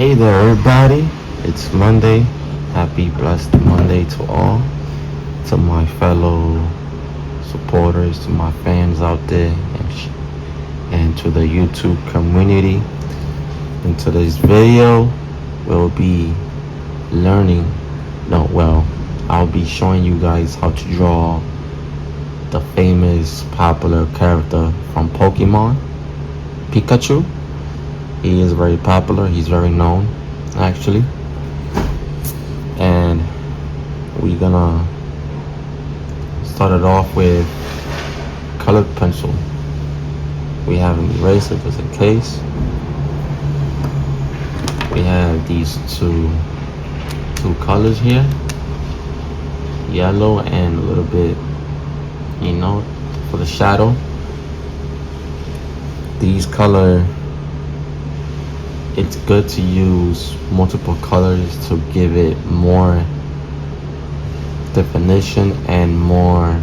Hey there, everybody. It's Monday. Happy, blessed Monday to all. To my fellow supporters, to my fans out there, and to the YouTube community. In today's video, we'll be learning. No, well, I'll be showing you guys how to draw the famous popular character from Pokemon, Pikachu. He is very popular. He's very known, actually. And we're gonna start it off with colored pencil. We have an eraser just in case. We have these two colors here, yellow and a little bit, for the shadow. These color, it's good to use multiple colors to give it more definition and more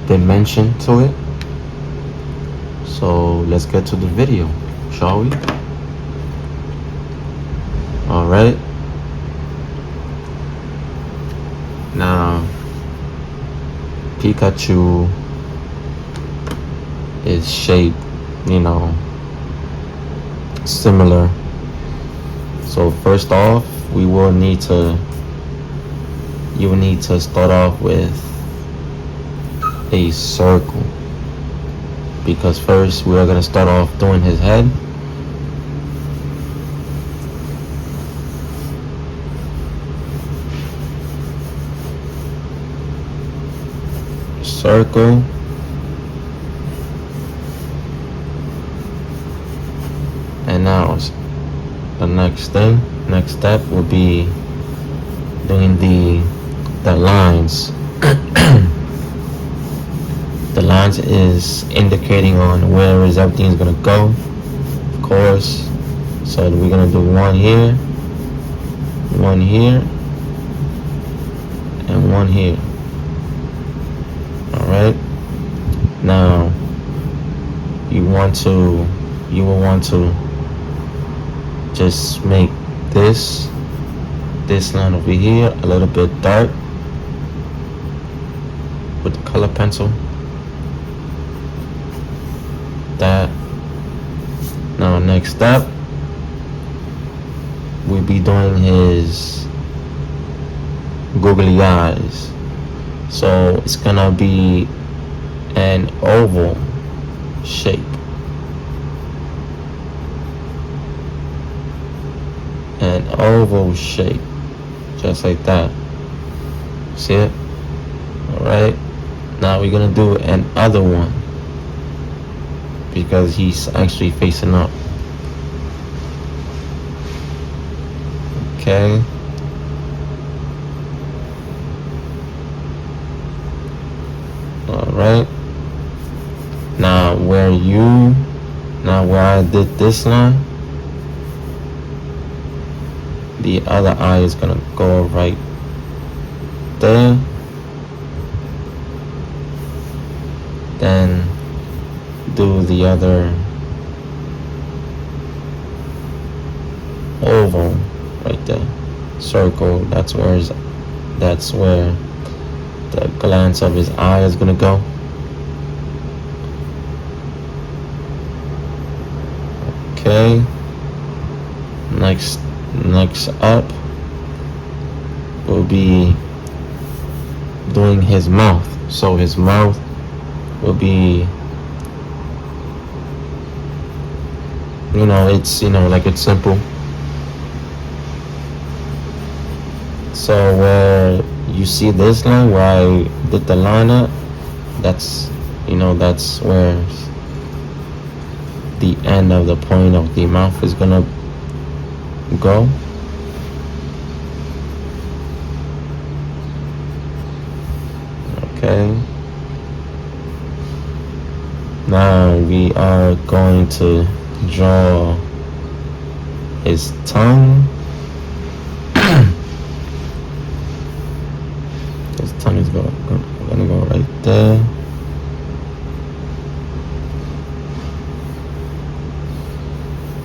dimension to it. So let's get to the video, shall we? All right. Now, Pikachu is shaped, similar. So first off, you will need to start off with a circle, because first we are going to start off doing his head. Circle. And now the next step will be doing the lines. The lines is indicating on where is everything is gonna go, of course. So we're gonna do one here, and one here. All right. Now you will want to just make this line over here a little bit dark with the color pencil. That. Now next step, we'll be doing his googly eyes. So it's gonna be an oval shape. An oval shape, just like that. See it? All right. Now we're gonna do another one, because he's actually facing up. Okay. All right. Now where I did this line, the other eye is gonna go right there. Then do the other oval right there. Circle. That's where the glance of his eye is gonna go. Okay. Next up, will be doing his mouth. So his mouth will be, it's simple. So where you see this line, where I did the line up, that's where the end of the point of the mouth is gonna go. Okay. Now we are going to draw his tongue. His tongue is gonna go right there.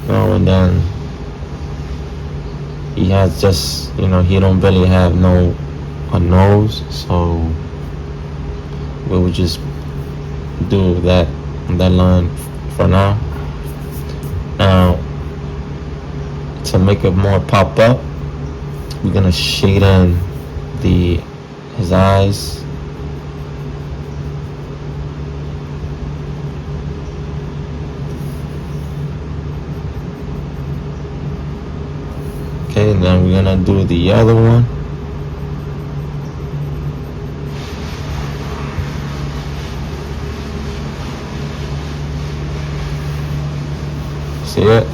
Now and then he has just, he don't really have no a nose, so we would just do that line for now. Now, to make it more pop up, we're gonna shade in his eyes. Okay, and then we're gonna do the other one. See it?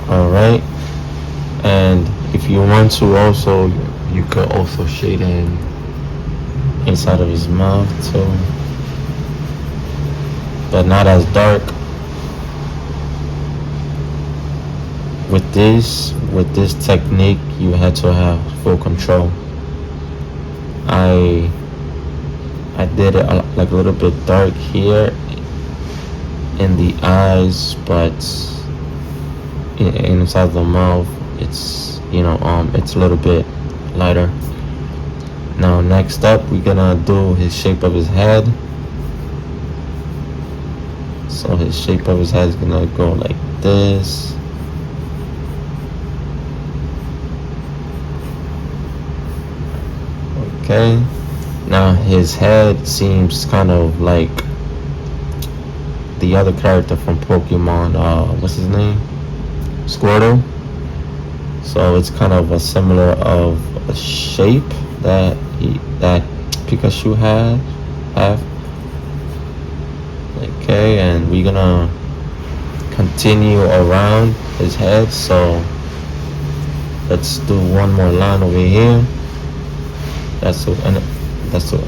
Alright. And if you want to also, you could also shade in inside of his mouth too. But not as dark. With this technique, you had to have full control. I did it like a little bit dark here in the eyes, but inside the mouth, it's it's a little bit lighter. Now next up, we're gonna do his shape of his head. So his shape of his head is gonna go like this. Okay, now his head seems kind of like the other character from Pokemon, what's his name? Squirtle. So it's kind of a similar of a shape that Pikachu have. Okay, and we're gonna continue around his head. So let's do one more line over here. That's to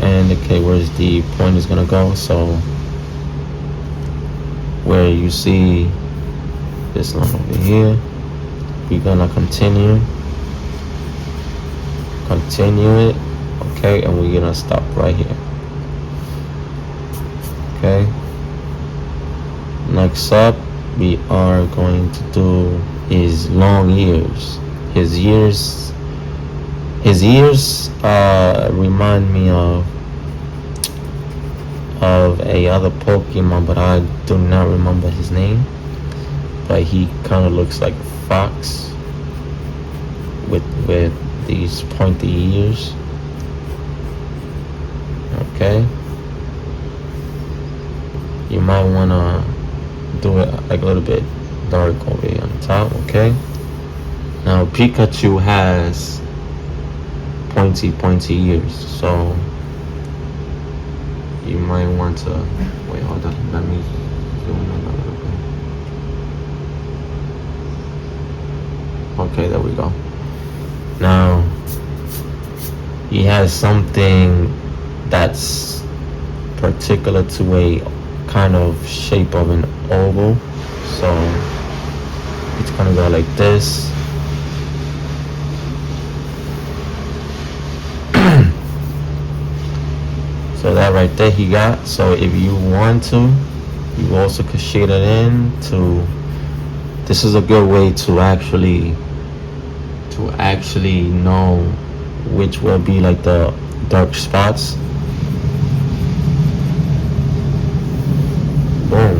indicate where the point is gonna go. So where you see this line over here, we're gonna continue it. Okay, and we're gonna stop right here. Okay, next up we are going to do his long ears. His ears remind me of a other Pokemon, but I do not remember his name. But he kind of looks like a fox with these pointy ears. Okay, you might want to do it like a little bit dark over here on the top. Okay, now Pikachu has pointy ears, so you might want to wait. Hold on, let me zoom in a little bit. Okay, there we go. Now he has something that's particular to a kind of shape of an oval, so it's gonna go like this. So that right there he got. So if you want to, you also could shade it in to. This is a good way to actually know which will be like the dark spots. Boom.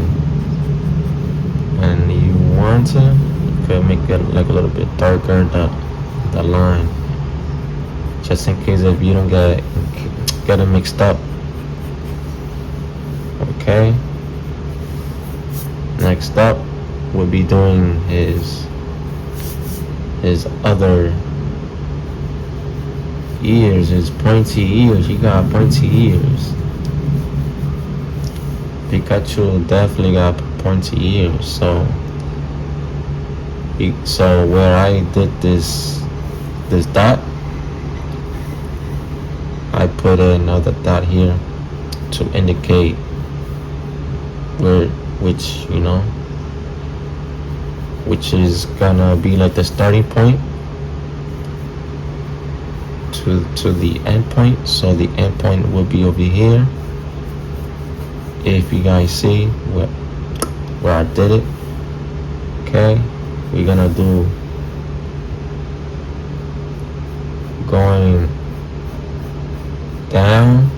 And you want to, you could make it like a little bit darker, the line, just in case if you don't get it mixed up. Okay, next up we'll be doing his other ears, his pointy ears. He got pointy ears. Pikachu definitely got pointy ears. So where I did this dot, I put another dot here to indicate which is gonna be like the starting point to the end point. So the end point will be over here. If you guys see where I did it. Okay, we're gonna do going down.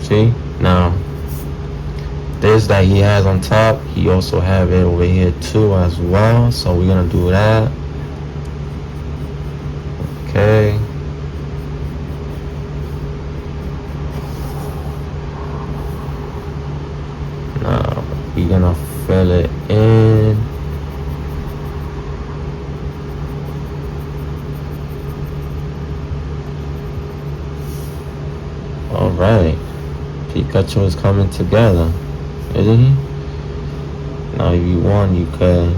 See, now this that he has on top, he also have it over here too as well. So we're gonna do that. Okay. Now we're gonna fill it in. All right, Pikachu is coming together, isn't he? Now if you want, you could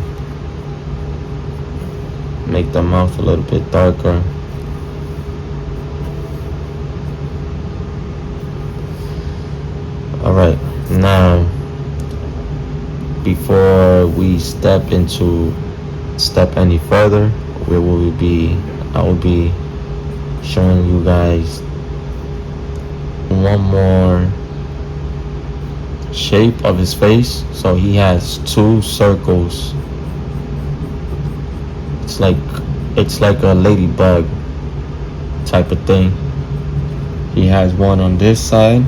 make the mouth a little bit darker. All right, now before we step any further, where will we be? I will be showing you guys one more shape of his face. So he has two circles. It's like a ladybug type of thing. He has one on this side,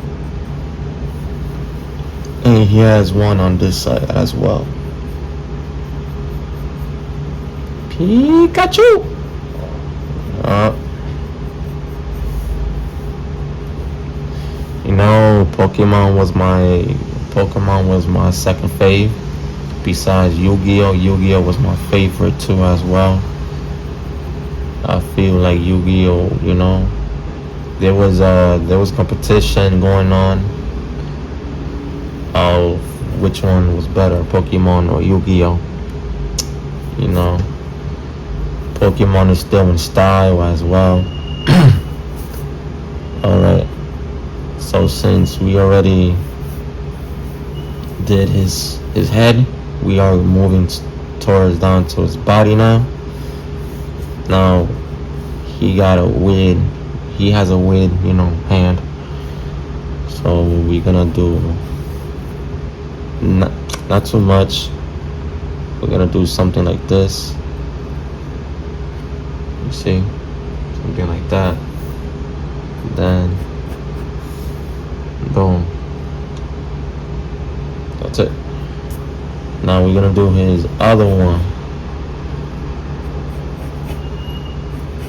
and he has one on this side as well. Pikachu! You know, Pokemon was my second fave. Besides Yu-Gi-Oh! Yu-Gi-Oh! Was my favorite too as well. I feel like Yu-Gi-Oh! You know, there was competition going on of which one was better, Pokemon or Yu-Gi-Oh! You know, Pokemon is still in style as well. Alright, so since we already did his head, we are moving towards down to his body now. Now he has a weird, you know, hand. So we're gonna do not too much. We're gonna do something like this. You see, something like that. Then boom. That's it. Now we're gonna do his other one.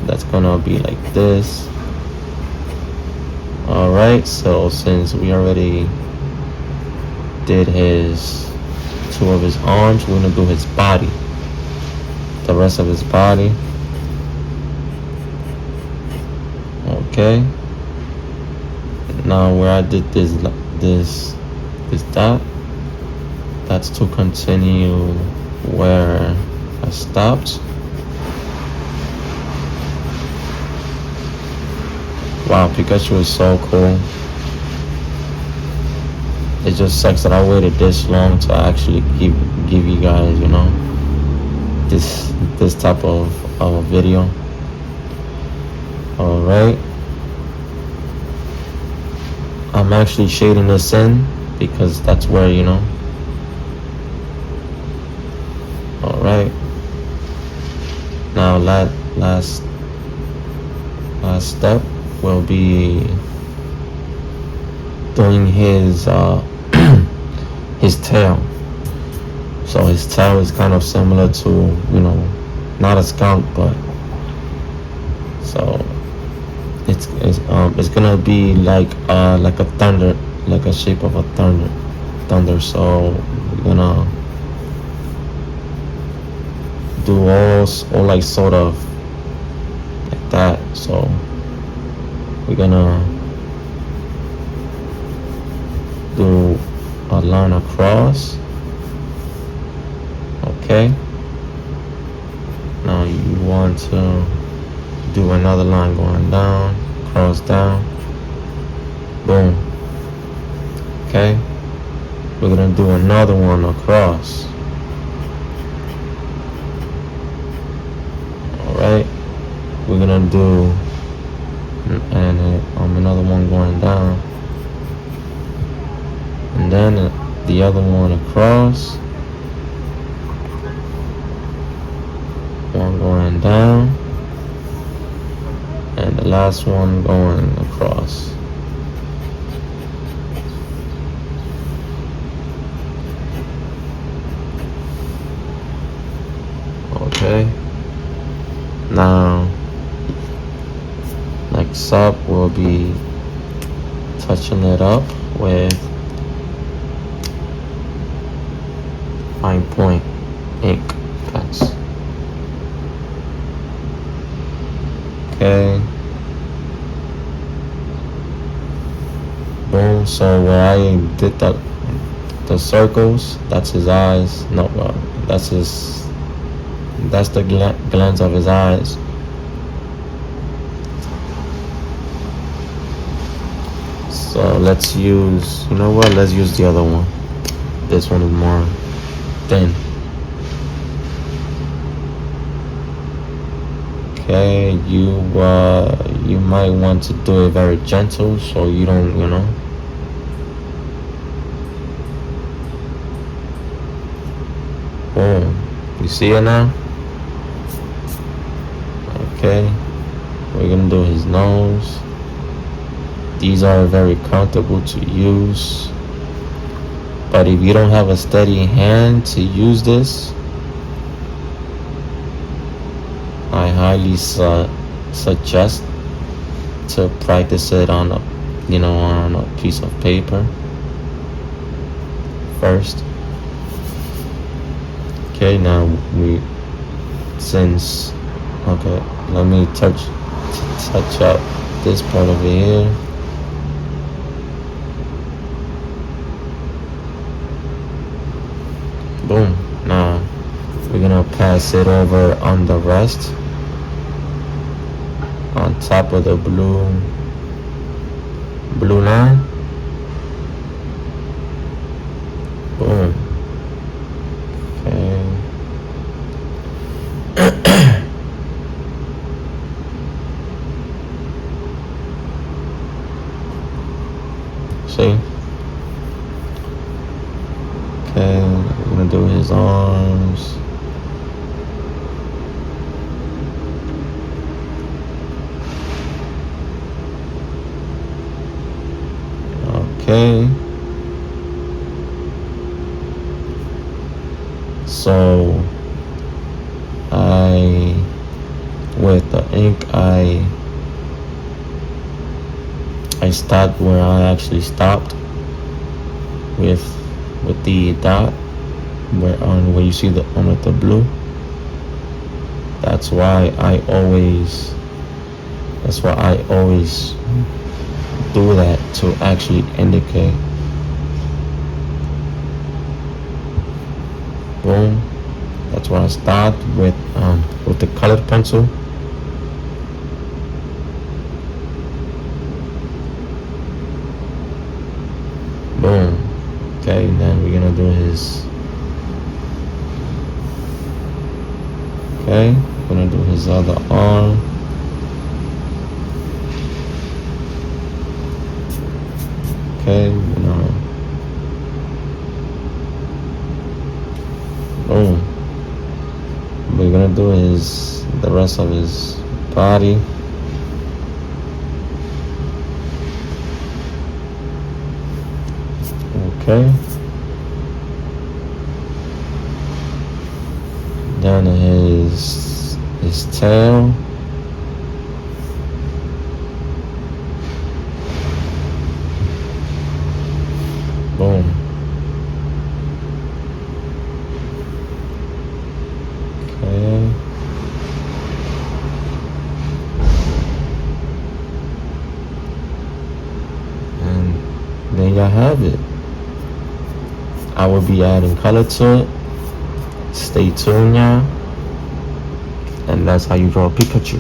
That's gonna be like this. Alright, so since we already did two of his arms, we're gonna do his body. The rest of his body. Okay. Now where I did this dot, that's to continue where I stopped. Wow, Pikachu is so cool. It just sucks that I waited this long to actually give you guys, you know, this type of a video. Alright. I'm actually shading this in because that's where, you know. Alright. Now last step will be doing his his tail. So his tail is kind of similar to, you know, not a skunk, but so it's gonna be like a thunder, like a shape of a thunder. So we're gonna do all like sort of like that. So we're gonna do a line across. Okay. Now you want to do another line going down, cross down, boom. Okay. We're gonna do another one across. Alright. We're gonna do another one going down, and then the other one across. One going down. And the last one going across. Okay. Now, next up we'll be touching it up with fine point ink pens. Okay. Boom. So where I did the circles, that's his eyes. No, that's the glance of his eyes. So let's use, you know what? Let's use the other one. This one is more thin. Okay, you might want to do it very gentle so you don't, boom. You see it now? Okay, we're gonna do his nose. These are very comfortable to use, but if you don't have a steady hand to use this, I highly suggest to practice it on a piece of paper first. Okay, now okay, let me touch up this part over here. Boom. Now we're gonna pass it over on the rest, on top of the blue line. Boom. Okay. See? Okay, we're gonna do his arms. Okay. So with the ink, I stopped where I actually stopped with the dot where you see the one with the blue. That's why I always do that, to actually indicate. Boom. That's where I start with the colored pencil. Boom. Okay, then we're gonna do his. Okay, we're gonna do his other arm. Okay, boom. We're gonna do the rest of his body. Okay. Then his tail. Boom. Okay. And there you have it. I will be adding color to it. Stay tuned, y'all. And that's how you draw Pikachu.